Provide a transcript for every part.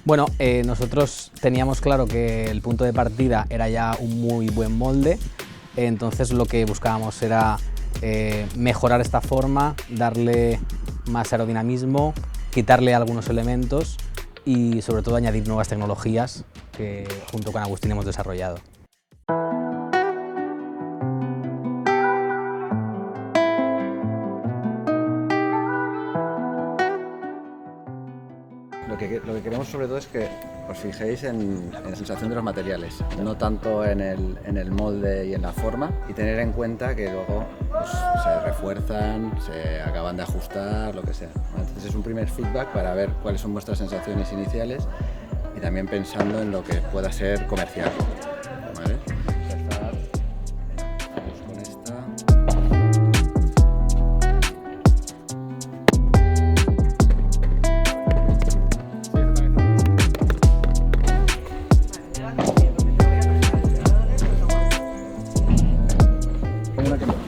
Bueno, nosotros teníamos claro que el punto de partida era ya un muy buen molde, entonces lo que buscábamos era mejorar esta forma, darle más aerodinamismo, quitarle algunos elementos y sobre todo añadir nuevas tecnologías que junto con Agustín hemos desarrollado. Lo que queremos sobre todo es que os fijéis en la sensación de los materiales, no tanto en el molde y en la forma, y tener en cuenta que luego pues, se refuerzan, se acaban de ajustar, lo que sea. Entonces es un primer feedback para ver cuáles son vuestras sensaciones iniciales y también pensando en lo que pueda ser comercial. ¿Vale? Vamos con esta.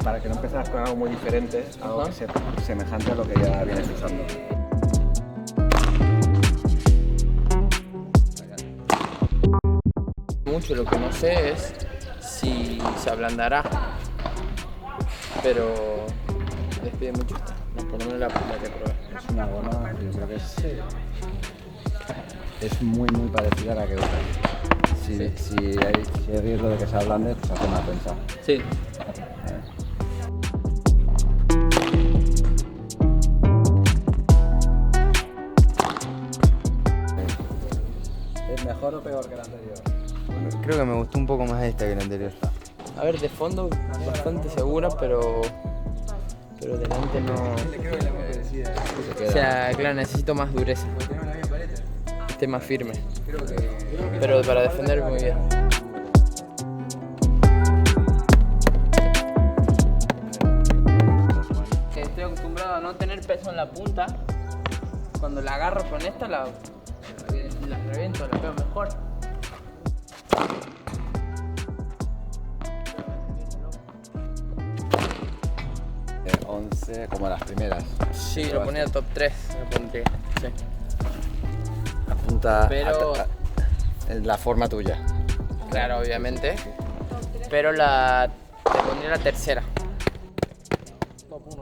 Para que no empezaras con algo muy diferente, algo que sea semejante a lo que ya vienes usando. Mucho, lo que no sé es si se ablandará, pero les pide mucho, por lo menos la que probé. Es una goma, yo creo que es muy parecida a la que usas. Si hay riesgo de que se ablande, pues hace una prensa. Sí. ¿Es mejor o peor que la anterior? Creo que me gustó un poco más esta que la anterior. A ver, de fondo bastante segura, pero delante no. O sea, claro, necesito más dureza. Esté más firme. Pero para defender muy bien. Estoy acostumbrado a no tener peso en la punta. Cuando la agarro con esta, la reviento, la pego mejor. 11 como las primeras. Sí, lo ponía top 3, lo pondría, sí. Apunta Pero en la forma tuya. claro, obviamente. Pero te pondría la tercera. Top 1.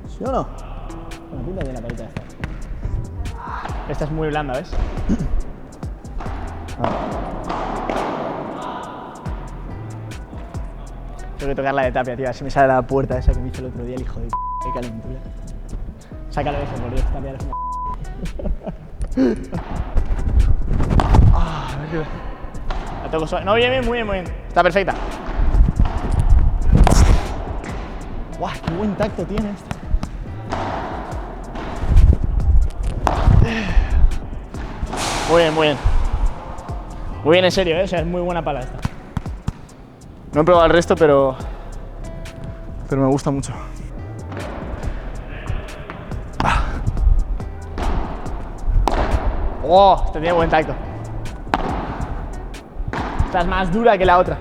¿Sí o no? Bueno, pinta bien la paleta esta. Esta es muy blanda, ¿ves? Tengo que tocar la de Tapia, tío. A ver si me sale la puerta esa que me hizo el otro día el hijo de p***. Qué calentura. Sácalo de eso, por Dios. Tapia eres una... A ver qué... La toco suave. No, bien, muy bien. Está perfecta. ¡Guau! ¡Qué buen tacto tiene esto! Muy bien, muy bien. Muy bien, en serio, ¿eh? O sea, es muy buena pala esta. No he probado el resto, pero me gusta mucho. ¡Oh! Esta tiene buen tacto. Esta es más dura que la otra.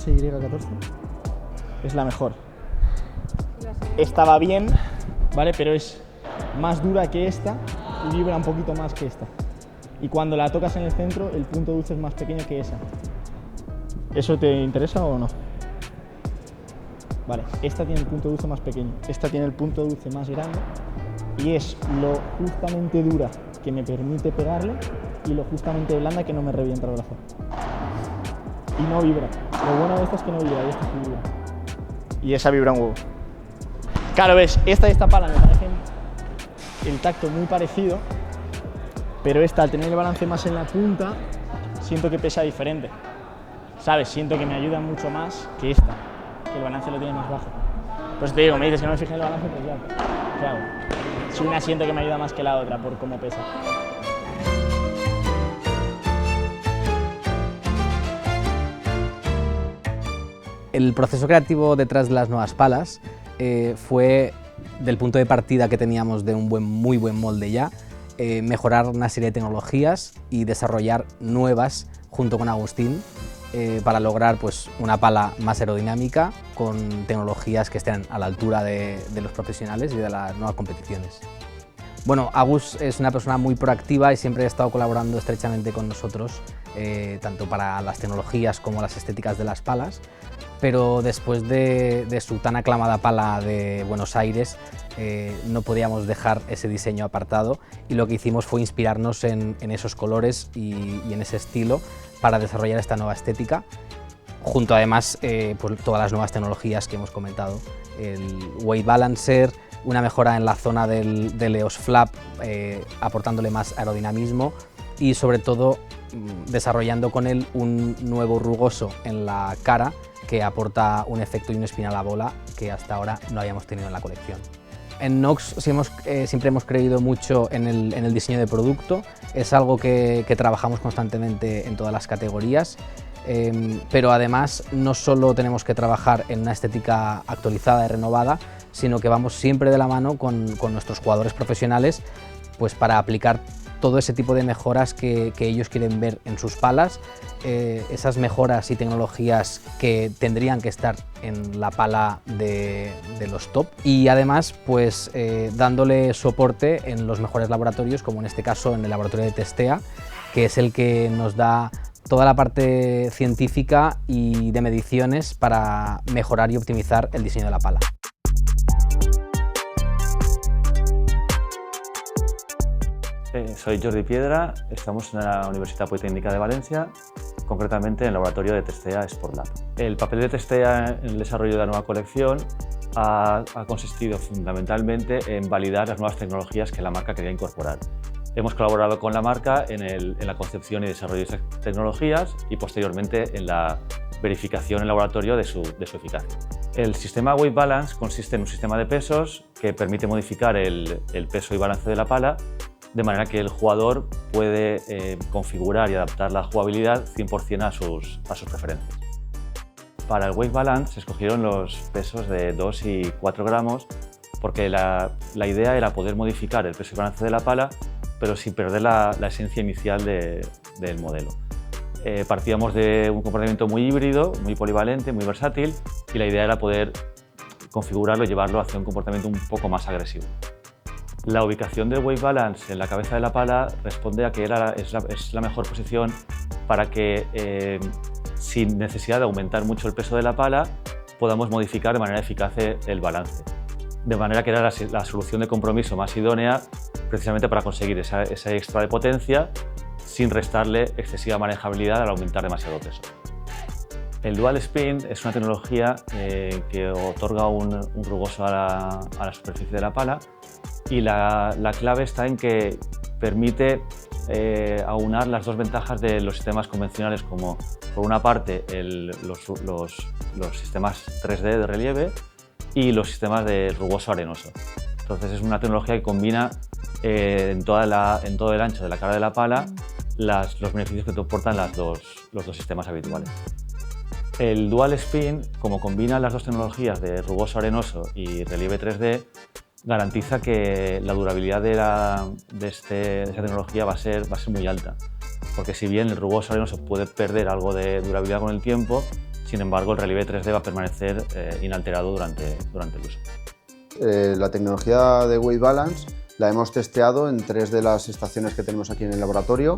Y14 es la mejor. Esta va bien, ¿vale? Pero es más dura que esta y vibra un poquito más que esta. Y cuando la tocas en el centro, el punto dulce es más pequeño que esa. ¿Eso te interesa o no? Vale, esta tiene el punto dulce más pequeño, esta tiene el punto dulce más grande y es lo justamente dura que me permite pegarle y lo justamente blanda que no me revienta el brazo. Y no vibra. Lo bueno de esta es que no vibra y esta sí vibra. Y esa vibra un huevo. Claro, ves, esta y esta pala me parecen el tacto muy parecido, pero esta, al tener el balance más en la punta, siento que pesa diferente. ¿Sabes? Siento que me ayuda mucho más que esta, que el balance lo tiene más bajo. Pues te digo, me dices que no me fije en el balance, pues ya, ¿qué hago? Si una siento que me ayuda más que la otra por cómo pesa. El proceso creativo detrás de las nuevas palas fue del punto de partida que teníamos de un muy buen molde ya, mejorar una serie de tecnologías y desarrollar nuevas junto con Agustín para lograr pues, una pala más aerodinámica con tecnologías que estén a la altura de los profesionales y de las nuevas competiciones. Bueno, Agus es una persona muy proactiva y siempre ha estado colaborando estrechamente con nosotros, tanto para las tecnologías como las estéticas de las palas, pero después de su tan aclamada pala de Buenos Aires no podíamos dejar ese diseño apartado y lo que hicimos fue inspirarnos en esos colores y en ese estilo para desarrollar esta nueva estética, junto además pues todas las nuevas tecnologías que hemos comentado, el Weight Balancer, una mejora en la zona del EOS Flap, aportándole más aerodinamismo y sobre todo desarrollando con él un nuevo rugoso en la cara que aporta un efecto y un spin a la bola que hasta ahora no habíamos tenido en la colección. En Nox siempre hemos creído mucho en el diseño de producto, es algo que trabajamos constantemente en todas las categorías, pero además no solo tenemos que trabajar en una estética actualizada y renovada, sino que vamos siempre de la mano con nuestros jugadores profesionales pues para aplicar todo ese tipo de mejoras que ellos quieren ver en sus palas, esas mejoras y tecnologías que tendrían que estar en la pala de los top y además pues dándole soporte en los mejores laboratorios, como en este caso en el laboratorio de Testea, que es el que nos da toda la parte científica y de mediciones para mejorar y optimizar el diseño de la pala. Soy Jordi Piedra, estamos en la Universidad Politécnica de Valencia, concretamente en el laboratorio de Testea Sport Lab. El papel de Testea en el desarrollo de la nueva colección ha consistido fundamentalmente en validar las nuevas tecnologías que la marca quería incorporar. Hemos colaborado con la marca en la concepción y desarrollo de esas tecnologías y posteriormente en la verificación en laboratorio de su eficacia. El sistema Weight Balance consiste en un sistema de pesos que permite modificar el peso y balance de la pala de manera que el jugador puede configurar y adaptar la jugabilidad 100% a sus preferencias. Para el Weight Balance se escogieron los pesos de 2 y 4 gramos porque la idea era poder modificar el peso y balance de la pala pero sin perder la esencia inicial del modelo. Partíamos de un comportamiento muy híbrido, muy polivalente, muy versátil y la idea era poder configurarlo y llevarlo hacia un comportamiento un poco más agresivo. La ubicación del Weight Balance en la cabeza de la pala responde a que es la mejor posición para que, sin necesidad de aumentar mucho el peso de la pala, podamos modificar de manera eficaz el balance. De manera que era la solución de compromiso más idónea precisamente para conseguir ese extra de potencia sin restarle excesiva manejabilidad al aumentar demasiado peso. El Dual Spin es una tecnología que otorga un rugoso a la superficie de la pala y la clave está en que permite aunar las dos ventajas de los sistemas convencionales como por una parte los sistemas 3D de relieve y los sistemas de rugoso arenoso. Entonces es una tecnología que combina en todo el ancho de la cara de la pala los beneficios que te aportan los dos sistemas habituales. El Dual Spin, como combina las dos tecnologías de rugoso arenoso y relieve 3D, garantiza que la durabilidad de esa tecnología va a ser muy alta, porque si bien el rugoso arenoso puede perder algo de durabilidad con el tiempo, sin embargo el relieve 3D va a permanecer inalterado durante el uso. La tecnología de Weight Balance la hemos testeado en 3 de las estaciones que tenemos aquí en el laboratorio: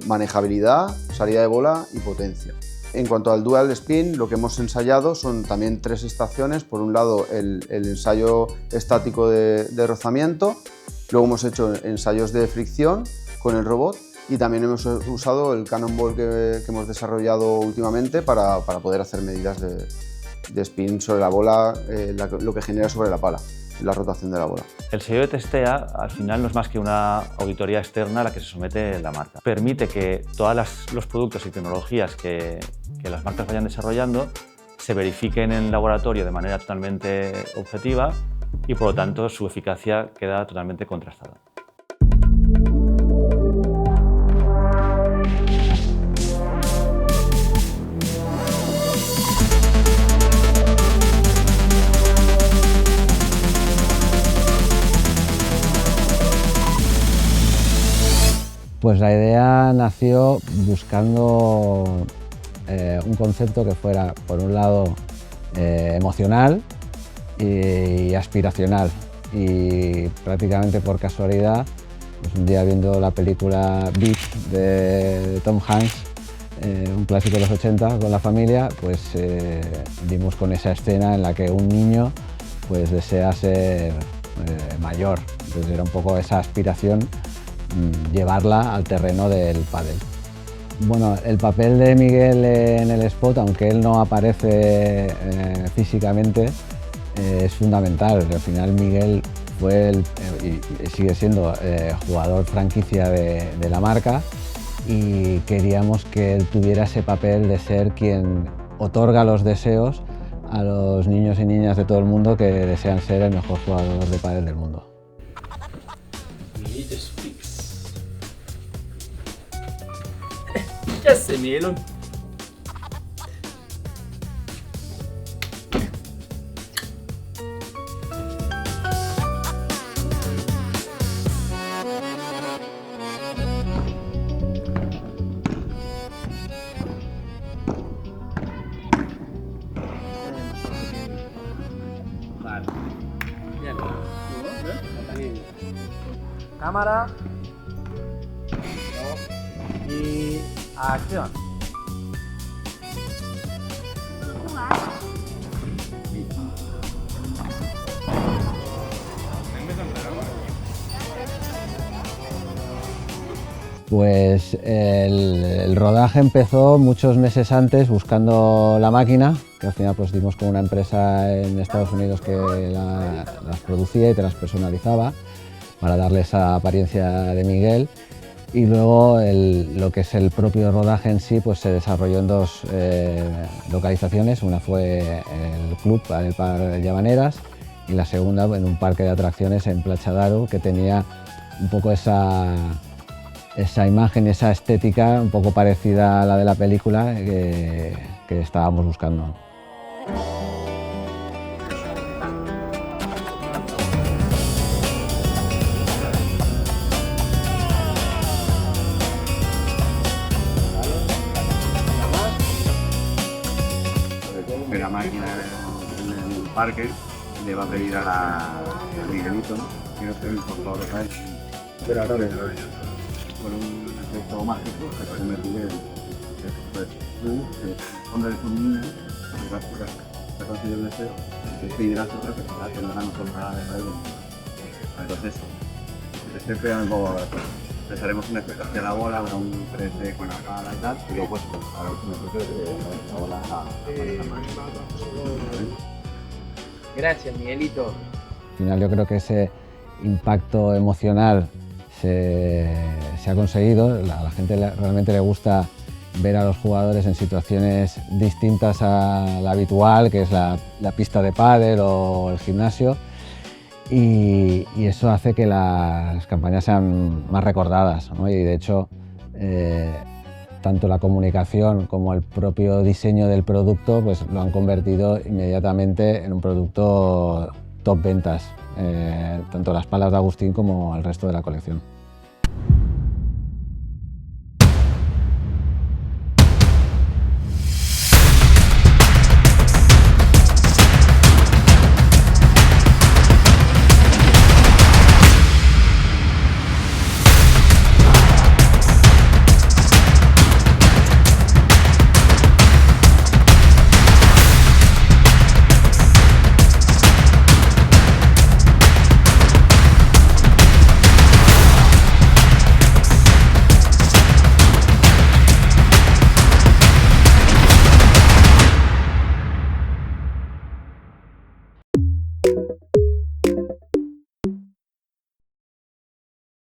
manejabilidad, salida de bola y potencia. En cuanto al Dual Spin, lo que hemos ensayado son también 3 estaciones. Por un lado, el ensayo estático de rozamiento, luego hemos hecho ensayos de fricción con el robot y también hemos usado el Cannonball que hemos desarrollado últimamente para poder hacer medidas de spin sobre la bola, lo que genera sobre la pala, la rotación de la bola. El sello de Testea al final no es más que una auditoría externa a la que se somete la marca. Permite que todos los productos y tecnologías que las marcas vayan desarrollando se verifiquen en el laboratorio de manera totalmente objetiva y por lo tanto su eficacia queda totalmente contrastada. Pues la idea nació buscando un concepto que fuera, por un lado, emocional y aspiracional. Y prácticamente por casualidad, pues un día viendo la película Beat de Tom Hanks, un clásico de los 80 con la familia, pues dimos con esa escena en la que un niño pues desea ser mayor. Entonces era un poco esa aspiración, llevarla al terreno del pádel. Bueno, el papel de Miguel en el spot, aunque él no aparece físicamente, es fundamental. Al final Miguel fue y sigue siendo jugador franquicia de la marca, y queríamos que él tuviera ese papel de ser quien otorga los deseos a los niños y niñas de todo el mundo que desean ser el mejor jugador de pádel del mundo. Ya sé, Miguelón. Vale. Bien. Cámara. Y acción. Pues el rodaje empezó muchos meses antes buscando la máquina, que al final pues dimos con una empresa en Estados Unidos que las producía y te las personalizaba para darle esa apariencia de Miguel. Y luego lo que es el propio rodaje en sí pues se desarrolló en dos localizaciones. Una fue el club, el Par Llavaneras, y la segunda en un parque de atracciones en Platja d'Aro, que tenía un poco esa imagen, esa estética un poco parecida a la de la película que estábamos buscando. La máquina en el parque le va a pedir a Miguelito, ¿no? Que no esté por favor a él. Pero ahora con un efecto mágico que se convertirá en tú, cuando eres un niño, te consigues el deseo, te pedirás otra persona que no la encontrará de nuevo. Entonces, estoy pegando un poco a la cosa. Empezaremos un efecto hacia la bola, un 3D con la pala y tal, y luego pues hará un efecto de la bola a la mano. Gracias, Miguelito. Al final yo creo que ese impacto emocional se ha conseguido. A la gente realmente le gusta ver a los jugadores en situaciones distintas a la habitual, que es la pista de pádel o el gimnasio, y eso hace que las campañas sean más recordadas, ¿no? Y de hecho tanto la comunicación como el propio diseño del producto pues lo han convertido inmediatamente en un producto top ventas, tanto las palas de Agustín como el resto de la colección.